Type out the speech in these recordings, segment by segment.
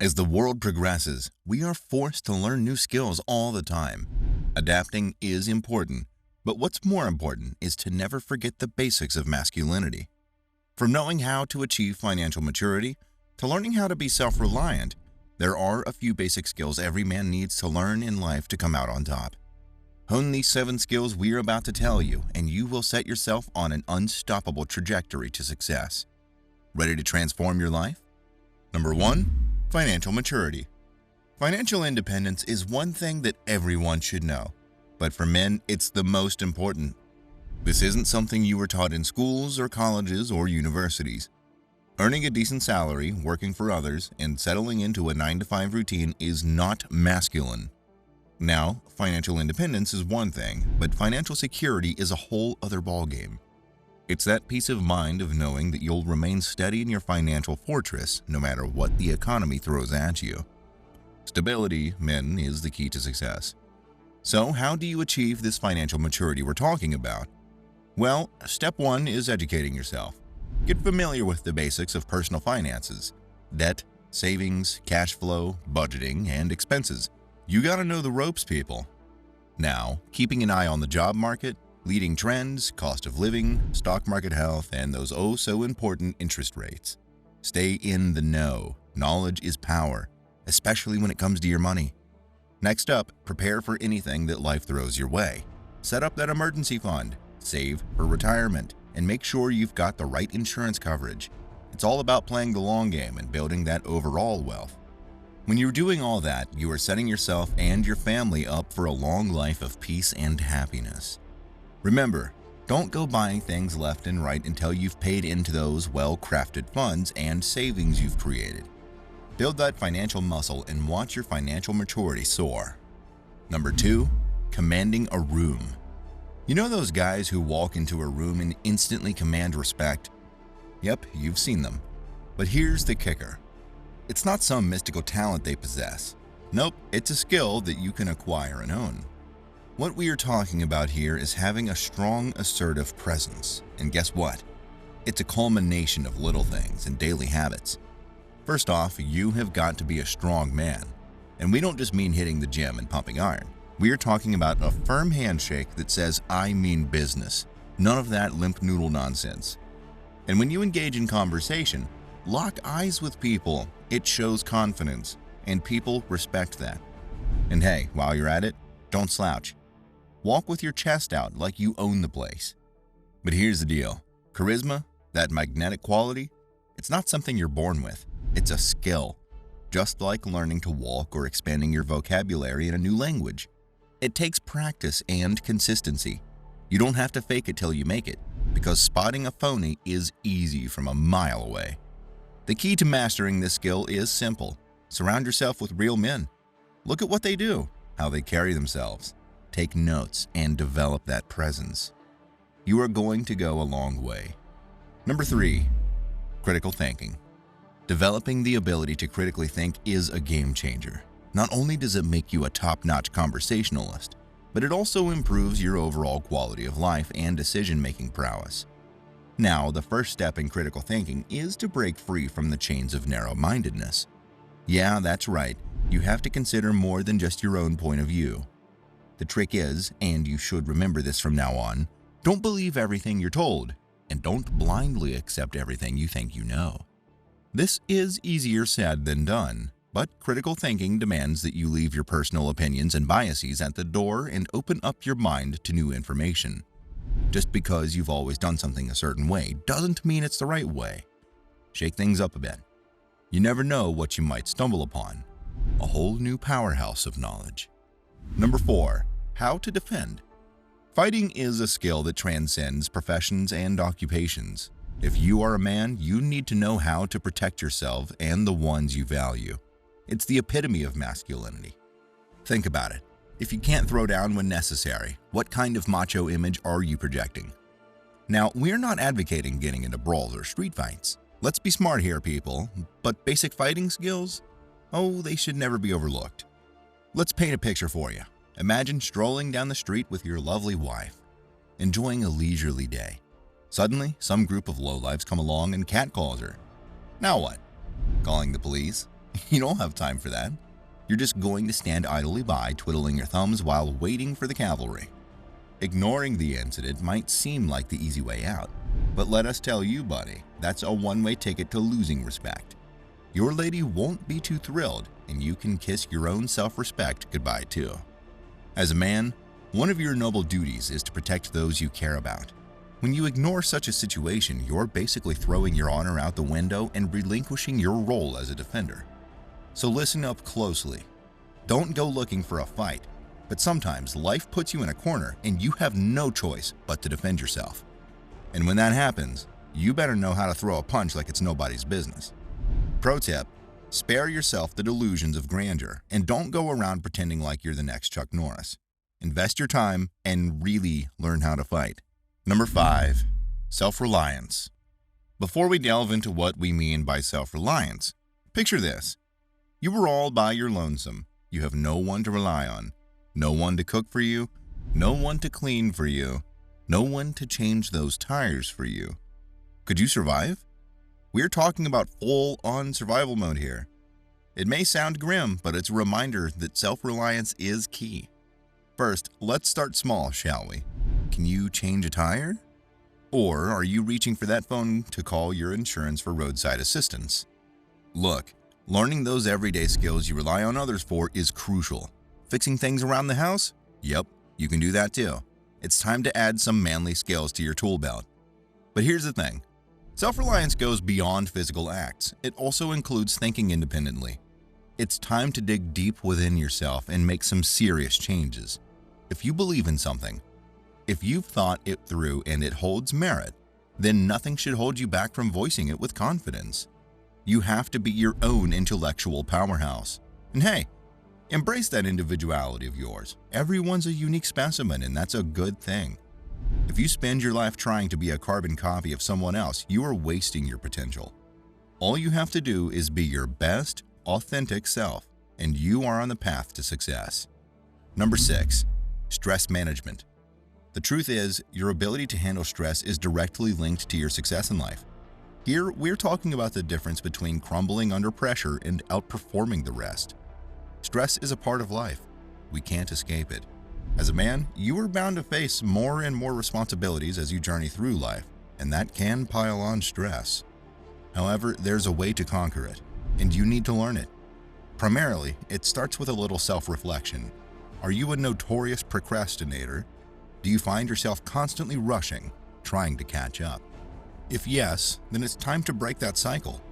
As the world progresses, we are forced to learn new skills all the time. Adapting is important, but what's more important is to never forget the basics of masculinity. From knowing how to achieve financial maturity to learning how to be self-reliant, there are a few basic skills every man needs to learn in life to come out on top. Hone these 7 skills we're about to tell you, and you will set yourself on an unstoppable trajectory to success. Ready to transform your life? Number 1. Financial maturity. Financial independence is one thing that everyone should know, but for men, it's the most important. This isn't something you were taught in schools or colleges or universities. Earning a decent salary, working for others, and settling into a 9-to-5 routine is not masculine. Now, financial independence is one thing, but financial security is a whole other ballgame. It's that peace of mind of knowing that you'll remain steady in your financial fortress no matter what the economy throws at you. Stability, men, is the key to success. So, how do you achieve this financial maturity we're talking about? Well, step 1 is educating yourself. Get familiar with the basics of personal finances: debt, savings, cash flow, budgeting, and expenses. You gotta know the ropes, people. Now, keeping an eye on the job market, leading trends, cost of living, stock market health, and those oh-so-important interest rates. Stay in the know. Knowledge is power, especially when it comes to your money. Next up, prepare for anything that life throws your way. Set up that emergency fund, save for retirement, and make sure you've got the right insurance coverage. It's all about playing the long game and building that overall wealth. When you're doing all that, you are setting yourself and your family up for a long life of peace and happiness. Remember, don't go buying things left and right until you've paid into those well-crafted funds and savings you've created. Build that financial muscle and watch your financial maturity soar. Number 2, commanding a room. You know those guys who walk into a room and instantly command respect? Yep, you've seen them. But here's the kicker. It's not some mystical talent they possess. Nope, it's a skill that you can acquire and own. What we are talking about here is having a strong, assertive presence. And guess what? It's a culmination of little things and daily habits. First off, you have got to be a strong man. And we don't just mean hitting the gym and pumping iron. We are talking about a firm handshake that says, "I mean business." None of that limp noodle nonsense. And when you engage in conversation, lock eyes with people. It shows confidence, and people respect that. And hey, while you're at it, don't slouch. Walk with your chest out like you own the place. But here's the deal. Charisma, that magnetic quality, it's not something you're born with. It's a skill. Just like learning to walk or expanding your vocabulary in a new language. It takes practice and consistency. You don't have to fake it till you make it, because spotting a phony is easy from a mile away. The key to mastering this skill is simple. Surround yourself with real men. Look at what they do, how they carry themselves. Take notes and develop that presence. You are going to go a long way. Number 3, critical thinking. Developing the ability to critically think is a game changer. Not only does it make you a top-notch conversationalist, but it also improves your overall quality of life and decision-making prowess. Now, the first step in critical thinking is to break free from the chains of narrow-mindedness. Yeah, that's right. You have to consider more than just your own point of view. The trick is, and you should remember this from now on, don't believe everything you're told, and don't blindly accept everything you think you know. This is easier said than done, but critical thinking demands that you leave your personal opinions and biases at the door and open up your mind to new information. Just because you've always done something a certain way doesn't mean it's the right way. Shake things up a bit. You never know what you might stumble upon. A whole new powerhouse of knowledge. Number 4, how to defend. Fighting is a skill that transcends professions and occupations. If you are a man, you need to know how to protect yourself and the ones you value. It's the epitome of masculinity. Think about it. If you can't throw down when necessary, what kind of macho image are you projecting? Now, we're not advocating getting into brawls or street fights. Let's be smart here, people, but basic fighting skills? Oh, they should never be overlooked. Let's paint a picture for you. Imagine strolling down the street with your lovely wife, enjoying a leisurely day. Suddenly, some group of lowlifes come along and catcalls her. Now what? Calling the police? You don't have time for that. You're just going to stand idly by, twiddling your thumbs while waiting for the cavalry. Ignoring the incident might seem like the easy way out, but let us tell you, buddy, that's a one-way ticket to losing respect. Your lady won't be too thrilled, and you can kiss your own self-respect goodbye too. As a man, one of your noble duties is to protect those you care about. When you ignore such a situation, you're basically throwing your honor out the window and relinquishing your role as a defender. So listen up closely. Don't go looking for a fight, but sometimes life puts you in a corner and you have no choice but to defend yourself. And when that happens, you better know how to throw a punch like it's nobody's business. Pro tip: spare yourself the delusions of grandeur and don't go around pretending like you're the next Chuck Norris. Invest your time and really learn how to fight. Number 5. Self-reliance. Before we delve into what we mean by self-reliance, picture this. You are all by your lonesome. You have no one to rely on, no one to cook for you, no one to clean for you, no one to change those tires for you. Could you survive? We're talking about full-on survival mode here. It may sound grim, but it's a reminder that self-reliance is key. First, let's start small, shall we? Can you change a tire? Or are you reaching for that phone to call your insurance for roadside assistance? Look, learning those everyday skills you rely on others for is crucial. Fixing things around the house? Yep, you can do that too. It's time to add some manly skills to your tool belt. But here's the thing. Self-reliance goes beyond physical acts. It also includes thinking independently. It's time to dig deep within yourself and make some serious changes. If you believe in something, if you've thought it through and it holds merit, then nothing should hold you back from voicing it with confidence. You have to be your own intellectual powerhouse. And hey, embrace that individuality of yours. Everyone's a unique specimen, and that's a good thing. If you spend your life trying to be a carbon copy of someone else, you are wasting your potential. All you have to do is be your best, authentic self, and you are on the path to success. Number 6. Stress management. The truth is, your ability to handle stress is directly linked to your success in life. Here, we're talking about the difference between crumbling under pressure and outperforming the rest. Stress is a part of life. We can't escape it. As a man, you are bound to face more and more responsibilities as you journey through life, and that can pile on stress. However, there's a way to conquer it, and you need to learn it. Primarily, it starts with a little self-reflection. Are you a notorious procrastinator? Do you find yourself constantly rushing, trying to catch up? If yes, then it's time to break that cycle.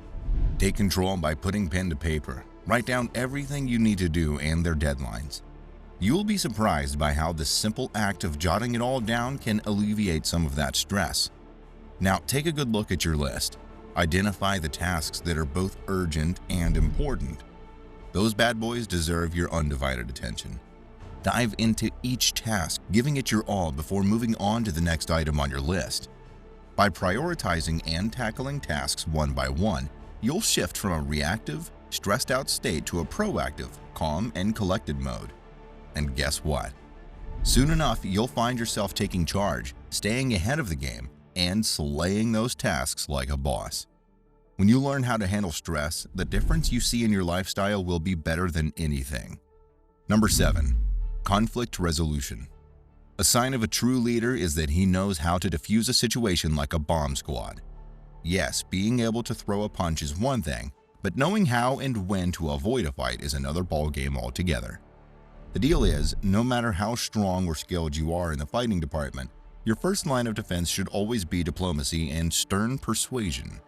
Take control by putting pen to paper. Write down everything you need to do and their deadlines. You'll be surprised by how the simple act of jotting it all down can alleviate some of that stress. Now, take a good look at your list. Identify the tasks that are both urgent and important. Those bad boys deserve your undivided attention. Dive into each task, giving it your all before moving on to the next item on your list. By prioritizing and tackling tasks one by one, you'll shift from a reactive, stressed-out state to a proactive, calm, and collected mode. And guess what? Soon enough, you'll find yourself taking charge, staying ahead of the game, and slaying those tasks like a boss. When you learn how to handle stress, the difference you see in your lifestyle will be better than anything. Number 7. Conflict resolution. A sign of a true leader is that he knows how to defuse a situation like a bomb squad. Yes, being able to throw a punch is one thing, but knowing how and when to avoid a fight is another ballgame altogether. The deal is, no matter how strong or skilled you are in the fighting department, your first line of defense should always be diplomacy and stern persuasion.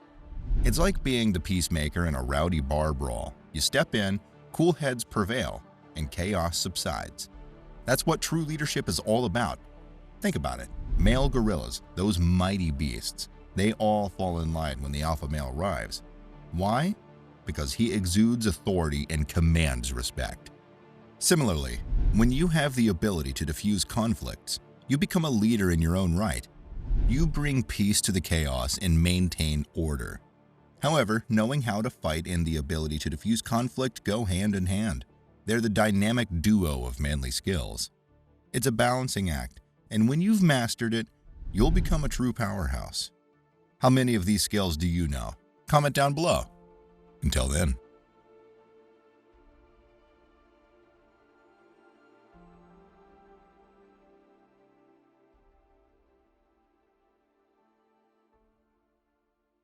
It's like being the peacemaker in a rowdy bar brawl. You step in, cool heads prevail, and chaos subsides. That's what true leadership is all about. Think about it. Male gorillas, those mighty beasts, they all fall in line when the alpha male arrives. Why? Because he exudes authority and commands respect. Similarly, when you have the ability to diffuse conflicts, you become a leader in your own right. You bring peace to the chaos and maintain order. However, knowing how to fight and the ability to diffuse conflict go hand in hand. They're the dynamic duo of manly skills. It's a balancing act, and when you've mastered it, you'll become a true powerhouse. How many of these skills do you know? Comment down below. Until then.